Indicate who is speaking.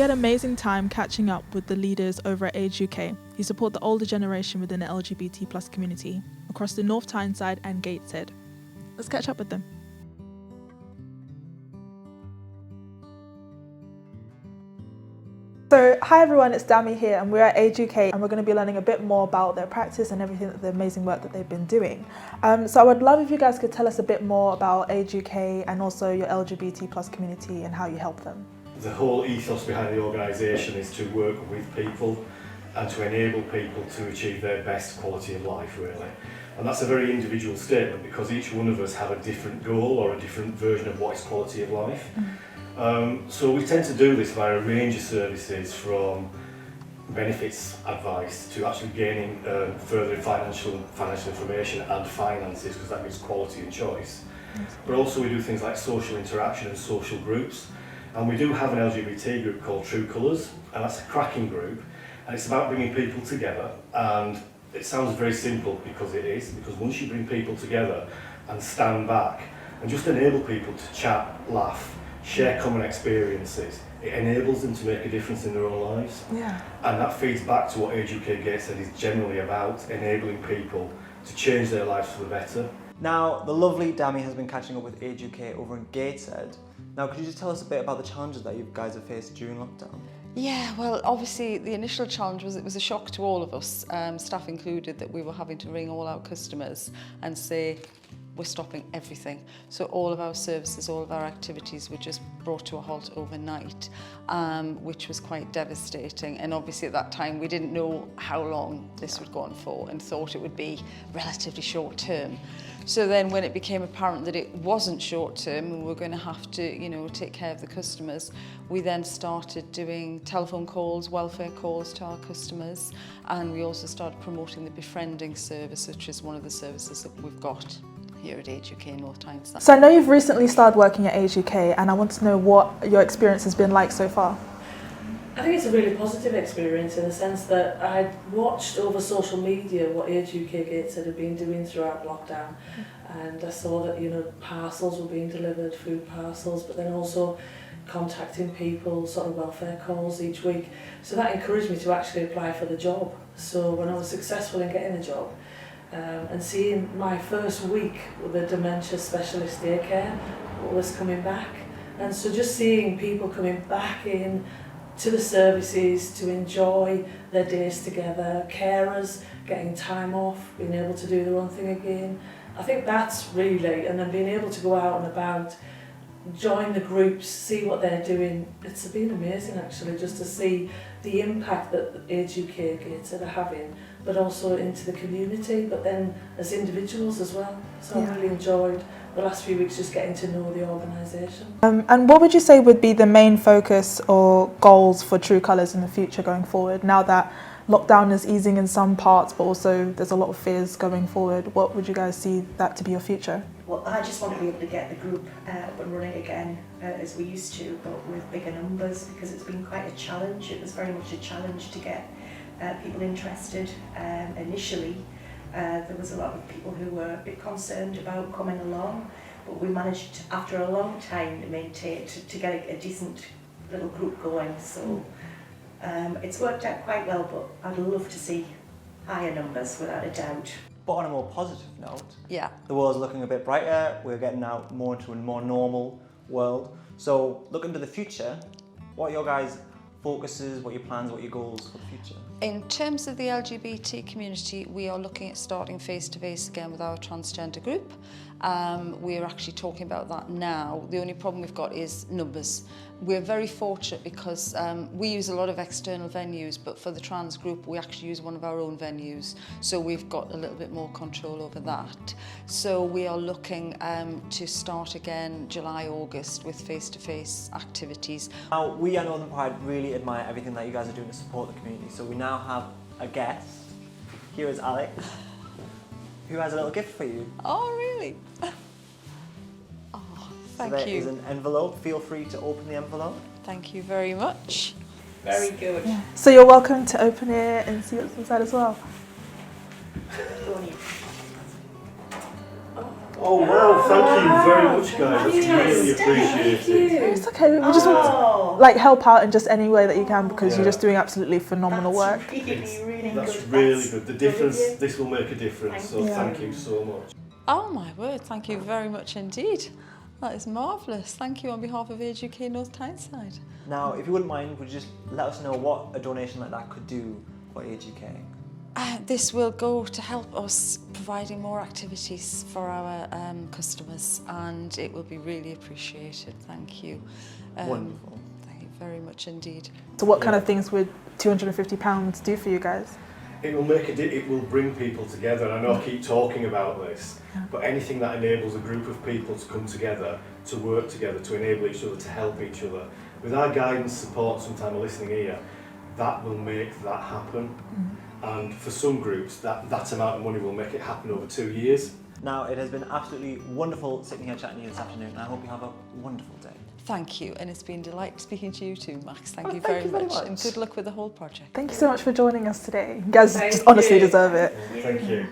Speaker 1: had an amazing time catching up with the leaders over at Age UK, who support the older generation within the LGBT+ community across the North Tyneside and Gateshead. Let's catch up with them. So, hi everyone, it's Dami here, and we're at Age UK, and we're going to be learning a bit more about their practice and everything, the amazing work that they've been doing. So I would love if you guys could tell us a bit more about Age UK and also your LGBT+ community and how you help them.
Speaker 2: The whole ethos behind the organisation is to work with people and to enable people to achieve their best quality of life, really. And that's a very individual statement because each one of us have a different goal or a different version of what is quality of life. So we tend to do this via a range of services, from benefits advice to actually gaining further financial information and finances, because that gives quality and choice. But also we do things like social interaction and social groups. And we do have an LGBT group called True Colours, and that's a cracking group, and it's about bringing people together. And it sounds very simple, because it is, because once you bring people together and stand back and just enable people to chat, laugh, share common experiences, it enables them to make a difference in their own lives.
Speaker 1: Yeah.
Speaker 2: And that feeds back to what Age UK Gateshead is generally about, enabling people to change their lives for the better.
Speaker 3: Now, the lovely Dami has been catching up with Age UK over in Gateshead. Now, could you just tell us a bit about the challenges that you guys have faced during lockdown?
Speaker 4: Yeah, well, obviously the initial challenge was it was a shock to all of us, staff included, that we were having to ring all our customers and say, we're stopping everything. So all of our services, all of our activities were just brought to a halt overnight, which was quite devastating. And obviously at that time we didn't know how long this would go on for and thought it would be relatively short term. So then when it became apparent that it wasn't short term and we were going to have to, take care of the customers, we then started doing telephone calls, welfare calls to our customers, and we also started promoting the befriending service, which is one of the services that we've got here at Age UK North Tyneside.
Speaker 1: So I know you've recently started working at Age UK, and I want to know what your experience has been like so far.
Speaker 5: I think it's a really positive experience in the sense that I'd watched over social media what Age UK Gateshead had been doing throughout lockdown, and I saw that parcels were being delivered, food parcels, but then also contacting people, sort of welfare calls each week. So that encouraged me to actually apply for the job. So when I was successful in getting the job, and seeing my first week with the dementia specialist daycare was coming back, and so just seeing people coming back in to the services to enjoy their days together, carers getting time off, being able to do their own thing again, I think that's really, and then being able to go out and about, join the groups, see what they're doing. It's been amazing actually, just to see the impact that Age UK Gateshead are having, but also into the community, but then as individuals as well. So I really enjoyed the last few weeks just getting to know the organisation.
Speaker 1: And what would you say would be the main focus or goals for True Colours in the future going forward, now that lockdown is easing in some parts, but also there's a lot of fears going forward? What would you guys see that to be your future?
Speaker 6: Well, I just want to be able to get the group up and running again as we used to, but with bigger numbers, because it's been quite a challenge. It was very much a challenge to get people interested. Initially, there was a lot of people who were a bit concerned about coming along, but we managed, after a long time, to maintain, to get a decent little group going. So it's worked out quite well, but I'd love to see higher numbers, without a doubt.
Speaker 3: But on a more positive note,
Speaker 4: Yeah.
Speaker 3: the world's looking a bit brighter, we're getting out more into a more normal world. So looking to the future, what are your guys' focuses, what are your plans, what are your goals for the future?
Speaker 4: In terms of the LGBT community, we are looking at starting face-to-face again with our transgender group. We're actually talking about that now. The only problem we've got is numbers. We're very fortunate because we use a lot of external venues, but for the trans group we actually use one of our own venues, so we've got a little bit more control over that. So we are looking to start again July, August with face-to-face activities.
Speaker 3: Now, we at Northern Pride really admire everything that you guys are doing to support the community, so we now have a guest. Here is Alex, who has a little gift for you.
Speaker 4: Oh, really? Oh, thank
Speaker 3: so
Speaker 4: you.
Speaker 3: there is an envelope. Feel free to open the envelope.
Speaker 4: Thank you very much.
Speaker 5: Very good.
Speaker 1: Yeah. So you're welcome to open it and see what's inside as well.
Speaker 5: Oh,
Speaker 2: Oh wow, thank you very much guys, that's really appreciated.
Speaker 1: It's okay, we just want to like help out in just any way that you can because you're just doing absolutely phenomenal work.
Speaker 6: That's really
Speaker 2: That's
Speaker 6: good.
Speaker 2: really
Speaker 6: That's
Speaker 2: good. The
Speaker 6: good
Speaker 2: difference,
Speaker 6: of you.
Speaker 2: this will make a difference, so thank you so much.
Speaker 4: Oh my word, thank you very much indeed. That is marvellous. Thank you on behalf of Age UK North Tyneside.
Speaker 3: Now, if you wouldn't mind, would you just let us know what a donation like that could do for Age UK?
Speaker 4: This will go to help us providing more activities for our customers, and it will be really appreciated. Thank you.
Speaker 3: Wonderful.
Speaker 4: Thank you very much indeed.
Speaker 1: So what kind of things would £250 do for you guys?
Speaker 2: It will it will bring people together. I know I keep talking about this, but anything that enables a group of people to come together, to work together, to enable each other, to help each other, with our guidance, support, sometimes a listening ear, that will make that happen. And for some groups, that amount of money will make it happen over 2 years.
Speaker 3: Now, it has been absolutely wonderful sitting here chatting to you this afternoon, and I hope you have a wonderful day.
Speaker 4: Thank you, and it's been a delight speaking to you too, Max. Thank you
Speaker 3: thank
Speaker 4: very
Speaker 3: you very
Speaker 4: much,
Speaker 3: much.
Speaker 4: and good luck with the whole project.
Speaker 1: Thank you so much for joining us today. You guys
Speaker 5: Thank
Speaker 1: just honestly
Speaker 5: you.
Speaker 1: deserve it.
Speaker 2: Thank you.